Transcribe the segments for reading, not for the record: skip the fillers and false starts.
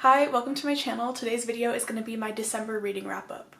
Hi, welcome to my channel. Today's video is going to be my December reading wrap-up.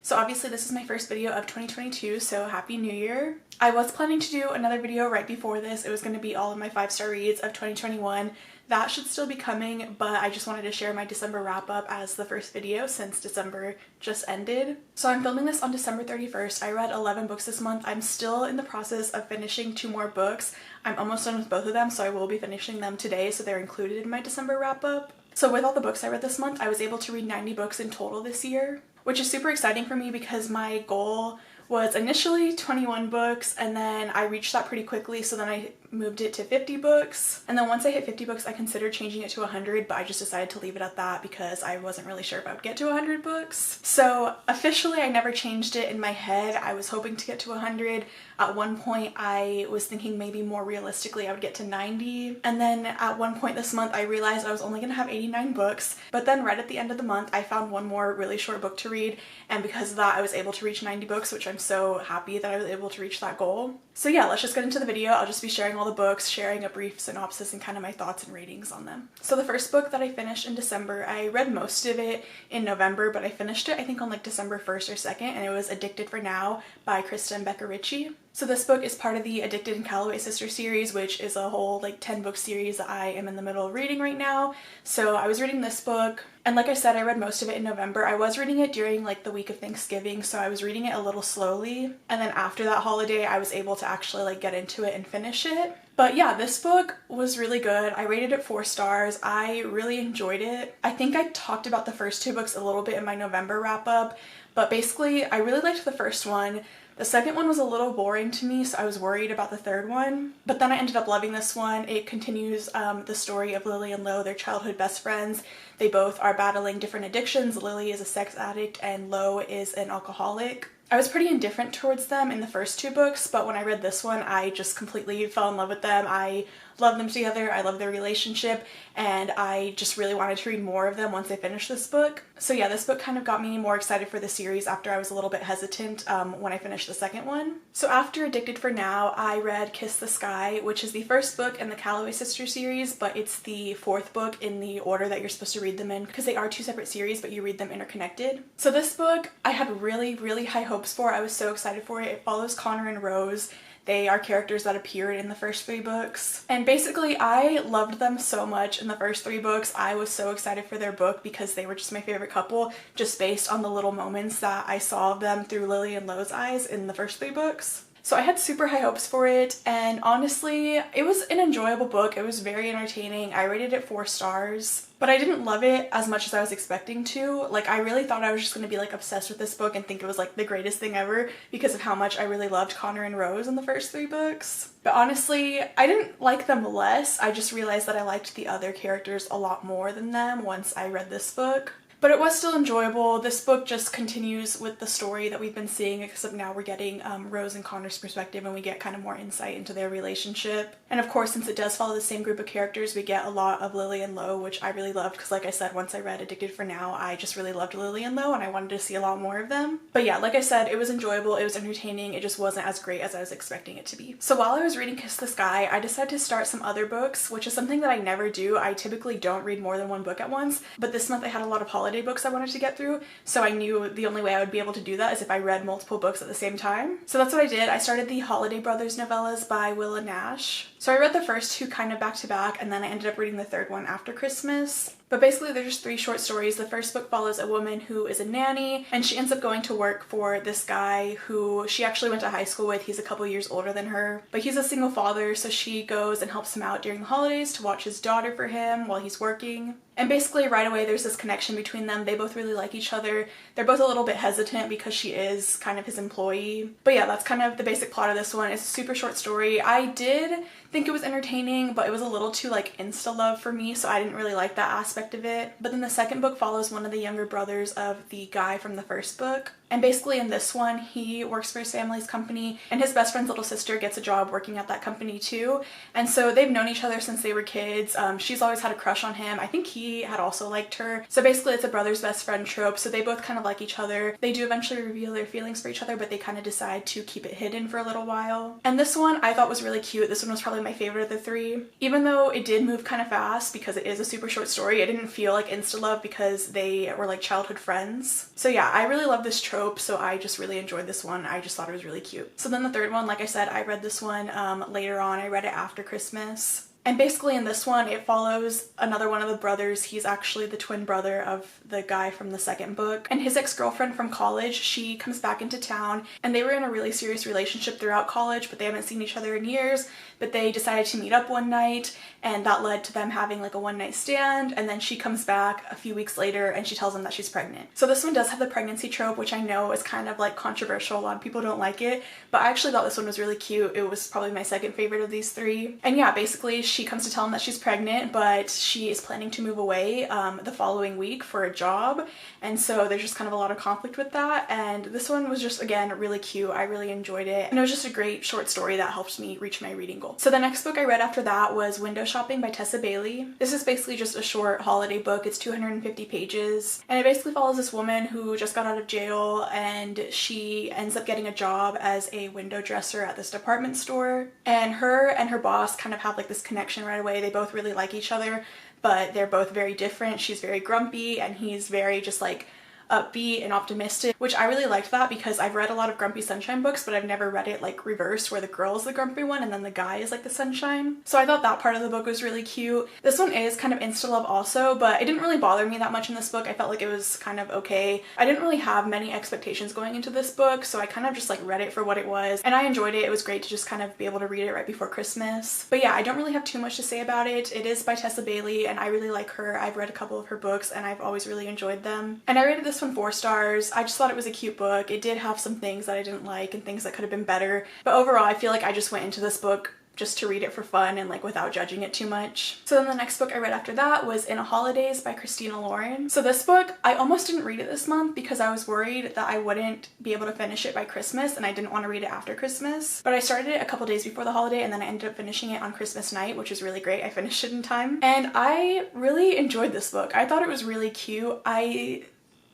So obviously this is my first video of 2022, so Happy New Year. I was planning to do another video right before this. It was going to be all of my 5-star reads of 2021. That should still be coming, but I just wanted to share my December wrap-up as the first video since December just ended. So I'm filming this on December 31st. I read 11 books this month. I'm still in the process of finishing 2 more books. I'm almost done with both of them, so I will be finishing them today, so they're included in my December wrap-up. So with all the books I read this month, I was able to read 90 books in total this year, which is super exciting for me because my goal was initially 21 books, and then I reached that pretty quickly, so then I moved it to 50 books. And then once I hit 50 books, I considered changing it to 100, but I just decided to leave it at that because I wasn't really sure if I would get to 100 books. So officially, I never changed it in my head. I was hoping to get to 100. At one point, I was thinking maybe more realistically I would get to 90. And then at one point this month, I realized I was only going to have 89 books. But then right at the end of the month, I found one more really short book to read. And because of that, I was able to reach 90 books, which I'm so happy that I was able to reach that goal. So yeah, let's just get into the video. I'll just be sharing all the books, sharing a brief synopsis and kind of my thoughts and ratings on them. So the first book that I finished in December, I read most of it in November, but I finished it I think on like December 1st or 2nd, and it was Addicted for Now by Krista and Becca Ritchie. So this book is part of the Addicted and Calloway Sisters series, which is a whole like 10 book series that I am in the middle of reading right now. So I was reading this book, and like I said, I read most of it in November. I was reading it during like the week of Thanksgiving, so I was reading it a little slowly. And then after that holiday, I was able to actually like get into it and finish it. But yeah, this book was really good. I rated it 4 stars. I really enjoyed it. I think I talked about the first 2 books a little bit in my November wrap up, but basically I really liked the first one. The second one was a little boring to me, so I was worried about the third one. But then I ended up loving this one. It continues the story of Lily and Lo, their childhood best friends. They both are battling different addictions. Lily is a sex addict and Lo is an alcoholic. I was pretty indifferent towards them in the first 2 books, but when I read this one, I just completely fell in love with them. I love them together, I love their relationship, and I just really wanted to read more of them once I finished this book. So yeah, this book kind of got me more excited for the series after I was a little bit hesitant when I finished the second one. So after Addicted for Now, I read Kiss the Sky, which is the first book in the Calloway Sisters series, but it's the 4th book in the order that you're supposed to read them in because they are 2 separate series, but you read them interconnected. So this book I had really high hopes for. I was so excited for it. It follows Connor and Rose. They are characters that appeared in the first 3 books. And basically, I loved them so much in the first 3 books. I was so excited for their book because they were just my favorite couple, just based on the little moments that I saw of them through Lily and Lo's eyes in the first 3 books. So I had super high hopes for it, and honestly, it was an enjoyable book. It was very entertaining. I rated it 4 stars, but I didn't love it as much as I was expecting to. Like, I really thought I was just going to be like obsessed with this book and think it was like the greatest thing ever because of how much I really loved Connor and Rose in the first 3 books. But honestly, I didn't like them less. I just realized that I liked the other characters a lot more than them once I read this book. But it was still enjoyable. This book just continues with the story that we've been seeing, except now we're getting Rose and Connor's perspective, and we get kind of more insight into their relationship. And of course, since it does follow the same group of characters, we get a lot of Lily and Lo, which I really loved because, like I said, once I read Addicted for Now, I just really loved Lily and Lo and I wanted to see a lot more of them. But yeah, like I said, it was enjoyable, it was entertaining, it just wasn't as great as I was expecting it to be. So while I was reading Kiss the Sky, I decided to start some other books, which is something that I never do. I typically don't read more than 1 book at once, but this month I had a lot of holiday books I wanted to get through, so I knew the only way I would be able to do that is if I read multiple books at the same time. So that's what I did. I started the Holiday Brothers novellas by Willa Nash. So I read the first 2 kind of back to back, and then I ended up reading the 3rd one after Christmas. But basically they're just 3 short stories. The first book follows a woman who is a nanny, and she ends up going to work for this guy who she actually went to high school with. He's a couple years older than her, but he's a single father, so she goes and helps him out during the holidays to watch his daughter for him while he's working. And basically right away there's this connection between them. They both really like each other. They're both a little bit hesitant because she is kind of his employee. But yeah, that's kind of the basic plot of this one. It's a super short story. I did think it was entertaining, but it was a little too like insta-love for me, so I didn't really like that aspect of it. But then the second book follows one of the younger brothers of the guy from the first book. And basically in this one, he works for his family's company and his best friend's little sister gets a job working at that company too. And so they've known each other since they were kids. She's always had a crush on him. I think he had also liked her. So basically it's a brother's best friend trope. So they both kind of like each other. They do eventually reveal their feelings for each other, but they kind of decide to keep it hidden for a little while. And this one I thought was really cute. This one was probably my favorite of the three. Even though it did move kind of fast because it is a super short story, it didn't feel like insta-love because they were like childhood friends. So yeah, I really love this trope, so I just really enjoyed this one. I just thought it was really cute. So then the third one, like I said, I read this one later on. I read it after Christmas. And basically in this one, it follows another one of the brothers. He's actually the twin brother of the guy from the second book. And his ex-girlfriend from college, she comes back into town and they were in a really serious relationship throughout college, but they haven't seen each other in years. But they decided to meet up one night and that led to them having like a one-night stand. And then she comes back a few weeks later and she tells them that she's pregnant. So this one does have the pregnancy trope, which I know is kind of like controversial. A lot of people don't like it, but I actually thought this one was really cute. It was probably my second favorite of these three. And yeah, basically she comes to tell him that she's pregnant, but she is planning to move away the following week for a job. And so there's just kind of a lot of conflict with that. And this one was just, again, really cute. I really enjoyed it. And it was just a great short story that helped me reach my reading goal. So the next book I read after that was Window Shopping by Tessa Bailey. This is basically just a short holiday book. It's 250 pages. And it basically follows this woman who just got out of jail and she ends up getting a job as a window dresser at this department store. And her boss kind of have like this connection right away. They both really like each other, but they're both very different. She's very grumpy and he's very just like upbeat and optimistic, which I really liked that because I've read a lot of Grumpy Sunshine books, but I've never read it like reversed where the girl is the grumpy one and then the guy is like the sunshine. So I thought that part of the book was really cute. This one is kind of insta-love also, but it didn't really bother me that much in this book. I felt like it was kind of okay. I didn't really have many expectations going into this book, so I kind of just like read it for what it was and I enjoyed it. It was great to just kind of be able to read it right before Christmas. But yeah, I don't really have too much to say about it. It is by Tessa Bailey and I really like her. I've read a couple of her books and I've always really enjoyed them. And I rated this one 4 stars. I just thought it was a cute book. It did have some things that I didn't like and things that could have been better, but overall I feel like I just went into this book just to read it for fun and like without judging it too much. So then the next book I read after that was In a Holidays by Christina Lauren. So this book, I almost didn't read it this month because I was worried that I wouldn't be able to finish it by Christmas and I didn't want to read it after Christmas. But I started it a couple days before the holiday and then I ended up finishing it on Christmas night, which was really great. I finished it in time and I really enjoyed this book. I thought it was really cute. I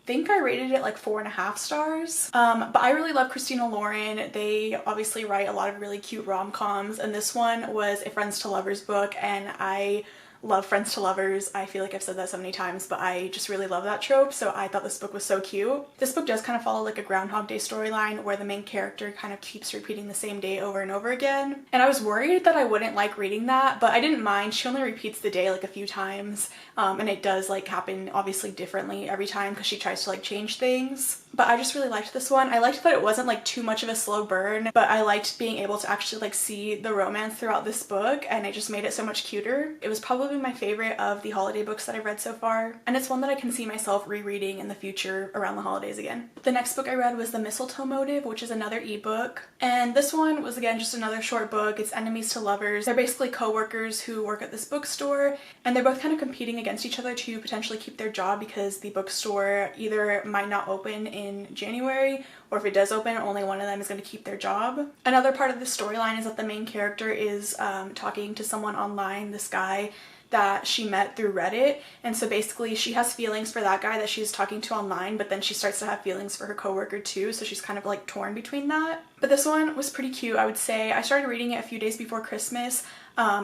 think I rated it like 4.5 stars. But I really love Christina Lauren. They obviously write a lot of really cute rom-coms and this one was a Friends to Lovers book and I love Friends to Lovers. I feel like I've said that so many times, but I just really love that trope, so I thought this book was so cute. This book does kind of follow like a Groundhog Day storyline where the main character kind of keeps repeating the same day over and over again. And I was worried that I wouldn't like reading that, but I didn't mind. She only repeats the day like a few times, and it does like happen obviously differently every time because she tries to like change things. But I just really liked this one. I liked that it wasn't like too much of a slow burn, but I liked being able to actually like see the romance throughout this book and it just made it so much cuter. It was probably my favorite of the holiday books that I've read so far, and it's one that I can see myself rereading in the future around the holidays again. The next book I read was The Mistletoe Motive, which is another ebook, and this one was again just another short book. It's enemies to lovers. They're basically co-workers who work at this bookstore and they're both kind of competing against each other to potentially keep their job because the bookstore either might not open in January or if it does open, only one of them is going to keep their job. Another part of the storyline is that the main character is talking to someone online, this guy that she met through Reddit, and so basically she has feelings for that guy that she's talking to online, but then she starts to have feelings for her coworker too, so she's kind of like torn between that. But this one was pretty cute, I would say. I started reading it a few days before Christmas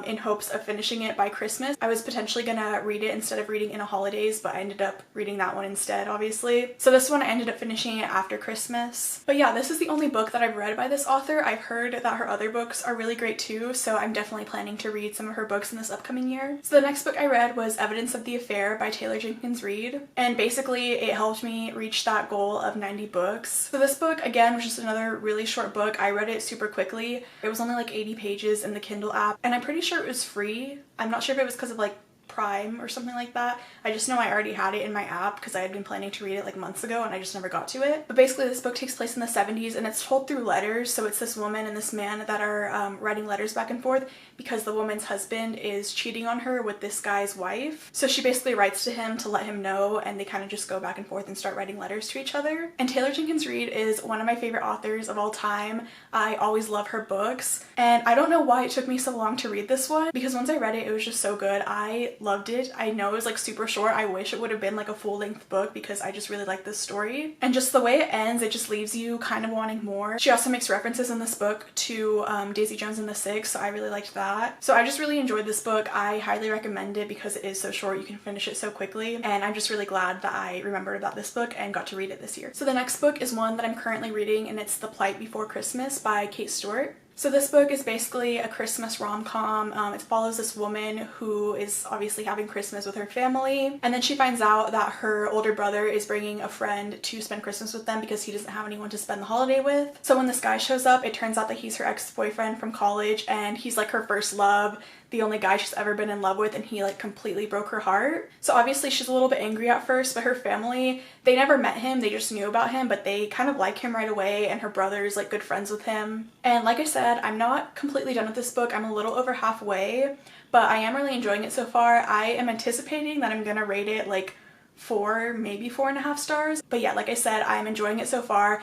in hopes of finishing it by Christmas. I was potentially gonna read it instead of reading In a Holidays, but I ended up reading that one instead, obviously. So this one I ended up finishing it after Christmas. But yeah, this is the only book that I've read by this author. I've heard that her other books are really great too, so I'm definitely planning to read some of her books in this upcoming year. So the next book I read was Evidence of the Affair by Taylor Jenkins Reid, and basically it helped me reach that goal of 90 books. So this book, again, was just another really short book. I read it super quickly. It was only like 80 pages in the Kindle app, and I'm pretty sure it was free. I'm not sure if it was because of like Prime or something like that. I just know I already had it in my app because I had been planning to read it like months ago and I just never got to it. But basically this book takes place in the 70s and it's told through letters. So it's this woman and this man that are writing letters back and forth because the woman's husband is cheating on her with this guy's wife. So she basically writes to him to let him know, and they kind of just go back and forth and start writing letters to each other. And Taylor Jenkins Reid is one of my favorite authors of all time. I always love her books, and I don't know why it took me so long to read this one, because once I read it, it was just so good. I loved it. I know it was like super short. I wish it would have been like a full-length book because I just really like this story. And just the way it ends, it just leaves you kind of wanting more. She also makes references in this book to Daisy Jones and the Six, so I really liked that. So I just really enjoyed this book. I highly recommend it because it is so short. You can finish it so quickly, and I'm just really glad that I remembered about this book and got to read it this year. So the next book is one that I'm currently reading, and it's The Plight Before Christmas by Kate Stewart. So this book is basically a Christmas rom-com. It follows this woman who is obviously having Christmas with her family, and then she finds out that her older brother is bringing a friend to spend Christmas with them because he doesn't have anyone to spend the holiday with. So when this guy shows up, it turns out that he's her ex-boyfriend from college, and he's like her first love, the only guy she's ever been in love with, and he like completely broke her heart. So obviously she's a little bit angry at first, but her family, they never met him, they just knew about him, but they kind of like him right away, and her brother's like good friends with him. And like I said, I'm not completely done with this book. I'm a little over halfway, but I am really enjoying it so far. I am anticipating that I'm gonna rate it like 4, maybe 4.5 stars. But yeah, like I said, I'm enjoying it so far.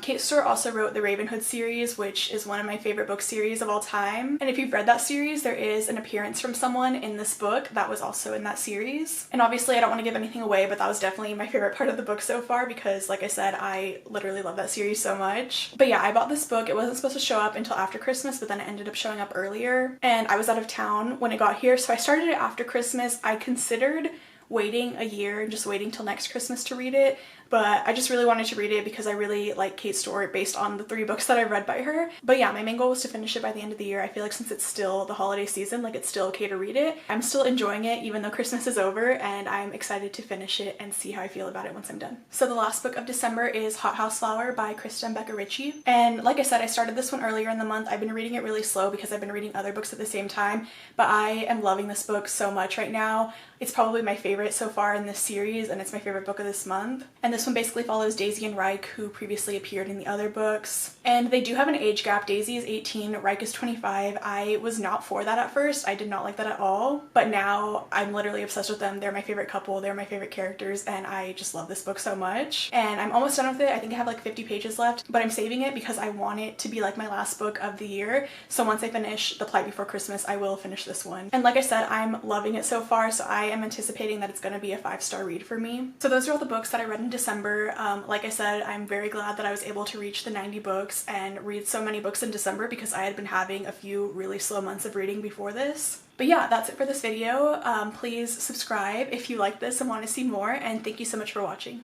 Kate Stewart also wrote the Ravenhood series, which is one of my favorite book series of all time. And if you've read that series, there is an appearance from someone in this book that was also in that series. And obviously I don't want to give anything away, but that was definitely my favorite part of the book so far because like I said, I literally love that series so much. But yeah, I bought this book. It wasn't supposed to show up until after Christmas, but then it ended up showing up earlier. And I was out of town when it got here, so I started it after Christmas. I considered waiting a year and just waiting till next Christmas to read it, but I just really wanted to read it because I really like Kate Stewart based on the 3 books that I've read by her. But yeah, my main goal was to finish it by the end of the year. I feel like since it's still the holiday season, like it's still okay to read it. I'm still enjoying it even though Christmas is over, and I'm excited to finish it and see how I feel about it once I'm done. So the last book of December is Hot House Flower by Kristen Becca Ritchie. And like I said, I started this one earlier in the month. I've been reading it really slow because I've been reading other books at the same time, but I am loving this book so much right now. It's probably my favorite so far in this series, and it's my favorite book of this month. And this one basically follows Daisy and Reich, who previously appeared in the other books. And they do have an age gap. Daisy is 18, Reich is 25. I was not for that at first. I did not like that at all. But now I'm literally obsessed with them. They're my favorite couple. They're my favorite characters, and I just love this book so much. And I'm almost done with it. I think I have like 50 pages left, but I'm saving it because I want it to be like my last book of the year. So once I finish The Plight Before Christmas, I will finish this one. And like I said, I'm loving it so far, so I am anticipating that it's going to be a 5-star read for me. So those are all the books that I read in December. Like I said, I'm very glad that I was able to reach the 90 books and read so many books in December because I had been having a few really slow months of reading before this. But yeah, that's it for this video. Please subscribe if you like this and want to see more, and thank you so much for watching.